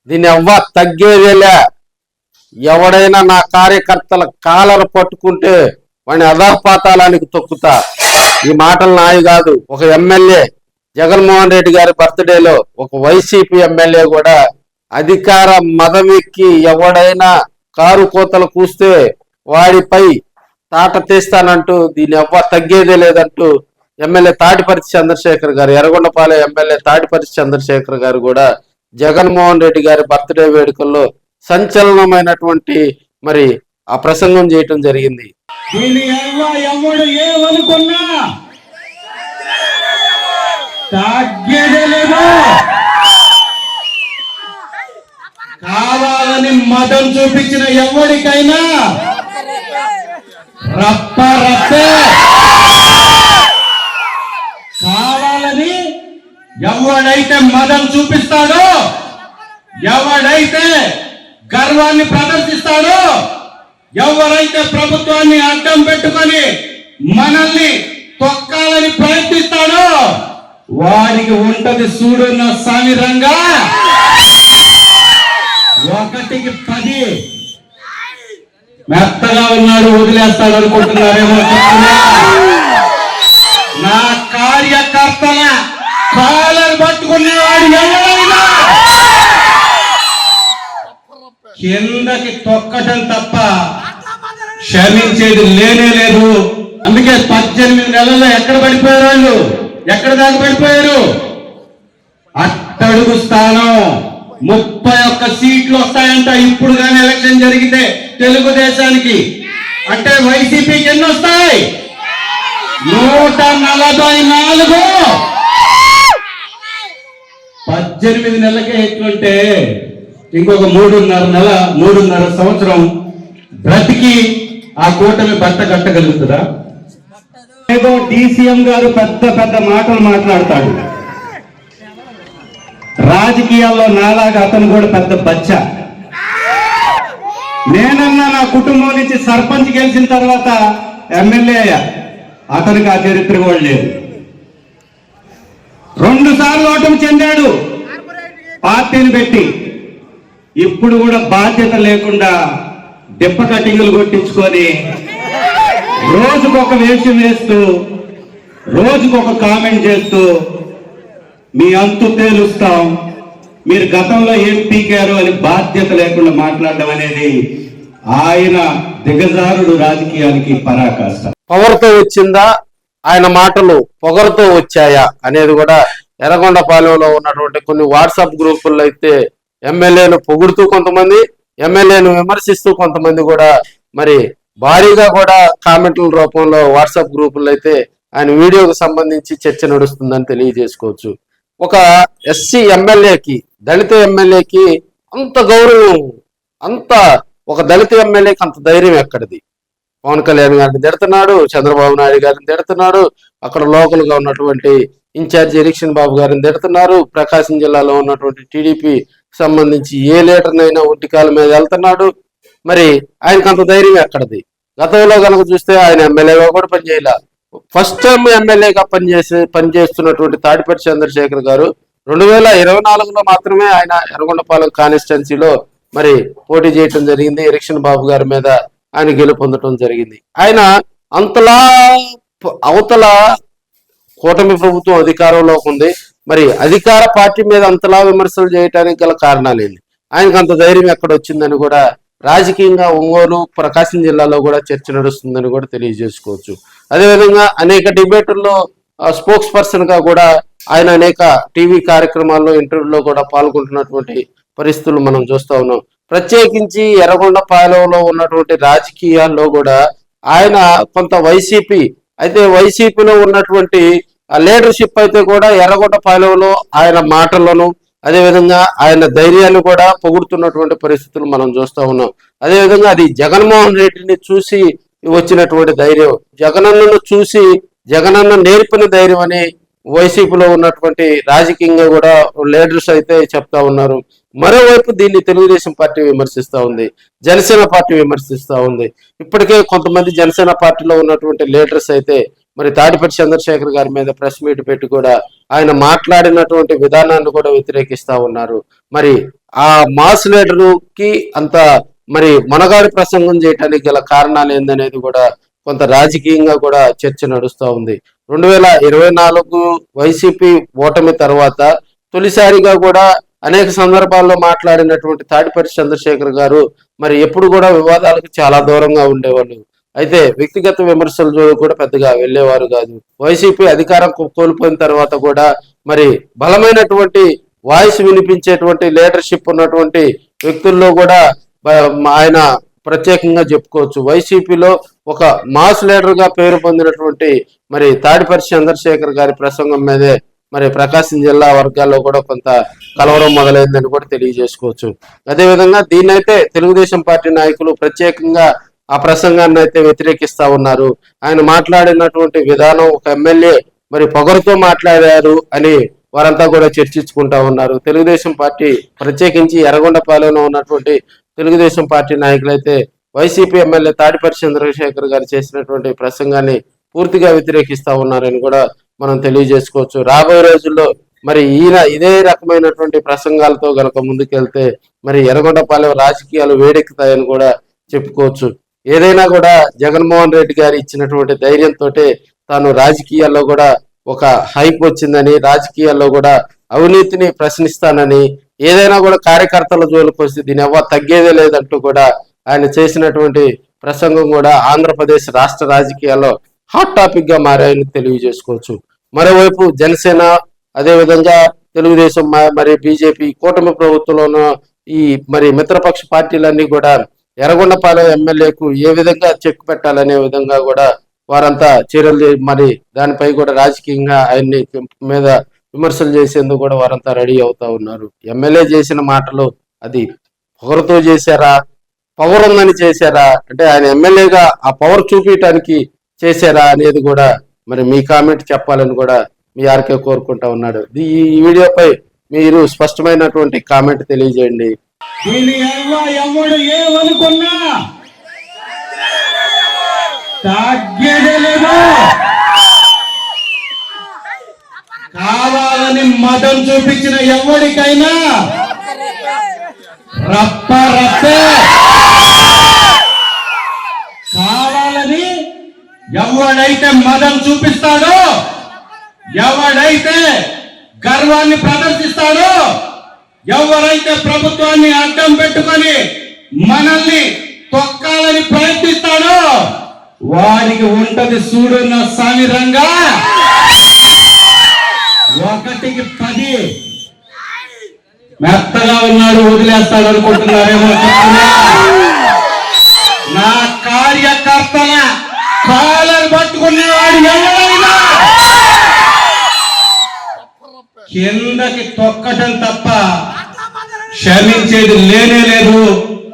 దీన్ని తగ్గేదేలే. ఎవడైనా నా కార్యకర్తల కాలర్ పట్టుకుంటే వాడిని అధపాతాళానికి తొక్కుతా. ఈ మాటలు నాయి కాదు. ఒక ఎమ్మెల్యే జగన్మోహన్ రెడ్డి గారి బర్త్డేలో ఒక వైసీపీ ఎమ్మెల్యే కూడా అధికార మదమెక్కి ఎవడైనా కారు కోతలు కూస్తే వాడిపై తాట తీస్తానంటూ దీన్ని తగ్గేదే లేదంటూ ఎమ్మెల్యే తాటిపర్తి చంద్రశేఖర్ గారు, ఎర్రగొండపాలెం ఎమ్మెల్యే తాటిపర్తి చంద్రశేఖర్ గారు కూడా జగన్మోహన్ రెడ్డి గారి బర్త్డే వేడుకల్లో సంచలనమైనటువంటి మరి ఆ ప్రసంగం చేయటం జరిగింది. ఎవడు ఏమనుకున్నా కావాలని మతం చూపించిన ఎవరికైనా రప్ప రప్పే. కావాలని ఎవడైతే మతం చూపిస్తాడో, ఎవడైతే గర్వాన్ని ప్రదర్శిస్తాడో, ఎవరైతే ప్రభుత్వాన్ని అడ్డం పెట్టుకొని మనల్ని తొక్కాలని ప్రయత్నిస్తాడో వారికి ఉంటది చూడున్న సామిరంగా 1కి 10. మెత్తగా ఉన్నాడు వదిలేస్తాడు అనుకుంటున్నారేమో. నా కార్యకర్తల కాలను పట్టుకునేవాడు ఎవరైనా కిందకి తొక్కటం తప్ప క్షమించేది లేనే లేదు. అందుకే 18 నెలల్లో ఎక్కడ పడిపోయారు వాళ్ళు? ఎక్కడ దాకా పడిపోయారు? అట్టడుగు స్థానం. 31 సీట్లు వస్తాయంట ఇప్పుడు కానీ ఎలక్షన్ జరిగితే తెలుగుదేశానికి. అంటే వైసీపీకి ఎన్ని వస్తాయి? 144. 18 నెలలకే ఎట్లుంటే ఇంకొక 3.5 సంవత్సరం బ్రతికి ఆ కూటమి బట్ట కట్టగలుగుతుందా? ఏదో DCM గారు పెద్ద పెద్ద మాటలు మాట్లాడతాడు. రాజకీయాల్లో నాలాగా అతను కూడా పెద్ద బచ్చ. నేనన్నా నా కుటుంబం నుంచి సర్పంచ్ గెలిచిన తర్వాత ఎమ్మెల్యే అయ్యా. అతనికి ఆ చరిత్ర కూడా లేదు. 2 సార్లు ఓటమి చెందాడు పార్టీని పెట్టి. ఇప్పుడు కూడా బాధ్యత లేకుండా దెబ్బ కటింగులు కొట్టించుకొని రోజుకొక వేషం వేస్తూ, రోజుకొక కామెంట్ చేస్తూ మీ అంతు తేలుస్తాం, మీరు గతంలో ఏం పీకారు అని బాధ్యత లేకుండా మాట్లాడడం అనేది ఆయన దిగజారుడు రాజకీయానికి పరాకాష్ట. పవర్తో వచ్చిందా ఆయన మాటలు, పొగరుతో వచ్చాయా అనేది కూడా ఎర్రగొండపాలెంలో ఉన్నటువంటి కొన్ని వాట్సాప్ గ్రూపుల్లో అయితే ఎమ్మెల్యేను పొగుడుతూ కొంతమంది, ఎమ్మెల్యేను విమర్శిస్తూ కొంతమంది కూడా మరి భారీగా కూడా కామెంట్ల రూపంలో వాట్సాప్ గ్రూపుల్లో అయితే ఆయన వీడియోకు సంబంధించి చర్చ నడుస్తుందని తెలియజేసుకోవచ్చు. ఒక ఎస్సీ ఎమ్మెల్యేకి, దళిత ఎమ్మెల్యేకి అంత గౌరవం, అంత ఒక దళిత ఎమ్మెల్యేకి అంత ధైర్యం ఎక్కడిది? పవన్ కళ్యాణ్ గారిని తిడుతున్నాడు, చంద్రబాబు నాయుడు గారిని తిడుతున్నాడు, అక్కడ లోకల్ గా ఉన్నటువంటి ఇన్ఛార్జి ఎరిక్షన్ బాబు గారిని తిడుతున్నారు, ప్రకాశం జిల్లాలో ఉన్నటువంటి టీడీపీ సంబంధించి ఏ లీడర్నైనా ఒంటికాల మీద వెళ్తున్నాడు. మరి ఆయనకు అంత ధైర్యం ఎక్కడిది? గతంలో కనుక చూస్తే ఆయన ఎమ్మెల్యేగా కూడా పనిచేయాల. ఫస్ట్ టైం ఎమ్మెల్యేగా పనిచేస్తున్నటువంటి తాటిపర్తి చంద్రశేఖర్ గారు 2024లో మాత్రమే ఆయన ఎర్రగొండపాలెం కాన్స్టిట్యున్సీలో మరి పోటీ చేయటం జరిగింది. ఎరిక్షన్ బాబు గారి మీద ఆయన గెలుపొందటం జరిగింది. ఆయన అంతలా అవతల కూటమి ప్రభుత్వం అధికారంలోకి ఉంది, మరి అధికార పార్టీ మీద అంతలా విమర్శలు చేయడానికి గల కారణాలేంటి? ఆయనకు అంత ధైర్యం ఎక్కడ వచ్చిందని కూడా రాజకీయంగా ఒంగోలు, ప్రకాశం జిల్లాలో కూడా చర్చ నడుస్తుందని కూడా తెలియజేసుకోవచ్చు. అదేవిధంగా అనేక డిబేటుల్లో స్పోక్స్ పర్సన్ గా కూడా ఆయన అనేక టీవీ కార్యక్రమాల్లో, ఇంటర్వ్యూలో కూడా పాల్గొంటున్నటువంటి పరిస్థితులు మనం చూస్తా ఉన్నాం. ప్రత్యేకించి ఎర్రగొండపాలెంలో ఉన్నటువంటి రాజకీయాల్లో కూడా ఆయన కొంత వైసీపీ అయితే వైసీపీలో ఉన్నటువంటి లీడర్షిప్ అయితే కూడా ఎర్రగొండపాలెంలో ఆయన మాటలను, అదేవిధంగా ఆయన ధైర్యాన్ని కూడా పొగుడుతున్నటువంటి పరిస్థితులు మనం చూస్తూ ఉన్నాం. అదేవిధంగా అది జగన్మోహన్ రెడ్డిని చూసి వచ్చినటువంటి ధైర్యం, జగనన్నను చూసి జగనన్న నేర్పిన ధైర్యం అని వైసీపీలో ఉన్నటువంటి రాజకీయంగా కూడా లీడర్స్ అయితే చెప్తా ఉన్నారు. మరోవైపు దీన్ని తెలుగుదేశం పార్టీ విమర్శిస్తూ ఉంది, జనసేన పార్టీ విమర్శిస్తూ ఉంది. ఇప్పటికే కొంతమంది జనసేన పార్టీలో ఉన్నటువంటి లీడర్స్ అయితే మరి తాడిపత్రి చంద్రశేఖర్ గారి మీద ప్రెస్ మీట్ పెట్టి కూడా ఆయన మాట్లాడినటువంటి విధానాన్ని కూడా వ్యతిరేకిస్తా ఉన్నారు. మరి ఆ మాస్ లీడరుకి అంత మరి మనగాడి ప్రసంగం చేయడానికి గల కారణాలు ఏందనేది కూడా కొంత రాజకీయంగా కూడా చర్చ నడుస్తూ ఉంది. 2024 వైసీపీ ఓటమి తర్వాత తొలిసారిగా కూడా అనేక సందర్భాల్లో మాట్లాడినటువంటి తాడిపత్రి చంద్రశేఖర్ గారు మరి ఎప్పుడు కూడా వివాదాలకు చాలా దూరంగా ఉండేవాళ్ళు. అయితే వ్యక్తిగత విమర్శల జోడు కూడా పెద్దగా వెళ్ళేవారు కాదు. వైసీపీ అధికారం కోల్పోయిన తర్వాత కూడా మరి బలమైనటువంటి వాయిస్ వినిపించేటువంటి లీడర్షిప్ ఉన్నటువంటి వ్యక్తుల్లో కూడా ఆయన ప్రత్యేకంగా చెప్పుకోవచ్చు. వైసీపీలో ఒక మాస్ లీడర్ గా పేరు పొందినటువంటి మరి తాడిపత్రి చంద్రశేఖర్ గారి ప్రసంగం మీదే మరి ప్రకాశం జిల్లా వర్గాల్లో కూడా కొంత కలవరం మొదలైందని కూడా తెలియజేసుకోవచ్చు. అదేవిధంగా దీన్నైతే తెలుగుదేశం పార్టీ నాయకులు ప్రత్యేకంగా ఆ ప్రసంగాన్ని అయితే వ్యతిరేకిస్తా ఉన్నారు. ఆయన మాట్లాడినటువంటి విధానం ఒక ఎమ్మెల్యే మరి పొగరుతో మాట్లాడారు అని వారంతా కూడా చర్చించుకుంటా ఉన్నారు. తెలుగుదేశం పార్టీ ప్రత్యేకించి ఎర్రగొండపాలెంలో ఉన్నటువంటి తెలుగుదేశం పార్టీ నాయకులైతే వైసీపీ ఎమ్మెల్యే తాడిపత్రి చంద్రశేఖర్ గారు చేసినటువంటి ప్రసంగాన్ని పూర్తిగా వ్యతిరేకిస్తా ఉన్నారని కూడా మనం తెలియజేసుకోవచ్చు. రాబోయే రోజుల్లో మరి ఈయన ఇదే రకమైనటువంటి ప్రసంగాలతో గనక ముందుకెళ్తే మరి ఎర్రగొండపాలెం రాజకీయాలు వేడెక్కుతాయని కూడా చెప్పుకోవచ్చు. ఏదైనా కూడా జగన్మోహన్ రెడ్డి గారు ఇచ్చినటువంటి ధైర్యంతో తాను రాజకీయాల్లో కూడా ఒక హైప్ వచ్చిందని, రాజకీయాల్లో కూడా అవినీతిని ప్రశ్నిస్తానని, ఏదైనా కూడా కార్యకర్తల జోలికి వస్తే దీని ఎవ్వ తగ్గేదే లేదంటూ కూడా ఆయన చేసినటువంటి ప్రసంగం కూడా ఆంధ్రప్రదేశ్ రాష్ట్ర రాజకీయాల్లో హాట్ టాపిక్ గా మారాయని తెలియజేసుకోవచ్చు. మరోవైపు జనసేన, అదేవిధంగా తెలుగుదేశం మరి బీజేపీ కూటమి ప్రభుత్వంలోనూ ఈ మరి మిత్రపక్ష పార్టీలన్నీ కూడా ఎర్రగొండపాలెం ఎమ్మెల్యేకు ఏ విధంగా చెక్ పెట్టాలనే విధంగా కూడా వారంతా చర్యలు మరి దానిపై కూడా రాజకీయంగా ఆయన్ని మీద విమర్శలు చేసేందుకు కూడా వారంతా రెడీ అవుతా ఉన్నారు. ఎమ్మెల్యే చేసిన మాటలు అది పొగరుతో చేశారా, పవర్ ఉందని చేశారా, అంటే ఆయన ఎమ్మెల్యేగా ఆ పవర్ చూపించడానికి చేశారా అనేది కూడా మరి మీ కామెంట్ చెప్పాలని కూడా మీ ఆర్కే కోరుకుంటా ఉన్నాడు. ఈ వీడియోపై మీరు స్పష్టమైనటువంటి కామెంట్ తెలియజేయండి. దీని ఎవడు ఏమనుకున్నా తగ్గేదే లేదు. కావాలని మతం చూపించిన ఎవరికైనా రప్ప రప్పే. కావాలని ఎవడైతే మతం చూపిస్తాడో, ఎవడైతే గర్వాన్ని ప్రదర్శిస్తాడో, ఎవరైతే ప్రభుత్వాన్ని అడ్డం పెట్టుకొని మనల్ని తొక్కాలని ప్రయత్నిస్తాడో వారికి ఉంటది చూడున్న సామిరంగా 1కి 10. మెత్తగా ఉన్నాడు వదిలేస్తాడు అనుకుంటున్నారేమో. నా కార్యకర్తల కాలర్ పట్టుకునేవాడు ఎవరైనా కిందకి తొక్కటం తప్ప క్షమించేది లేనే లేదు.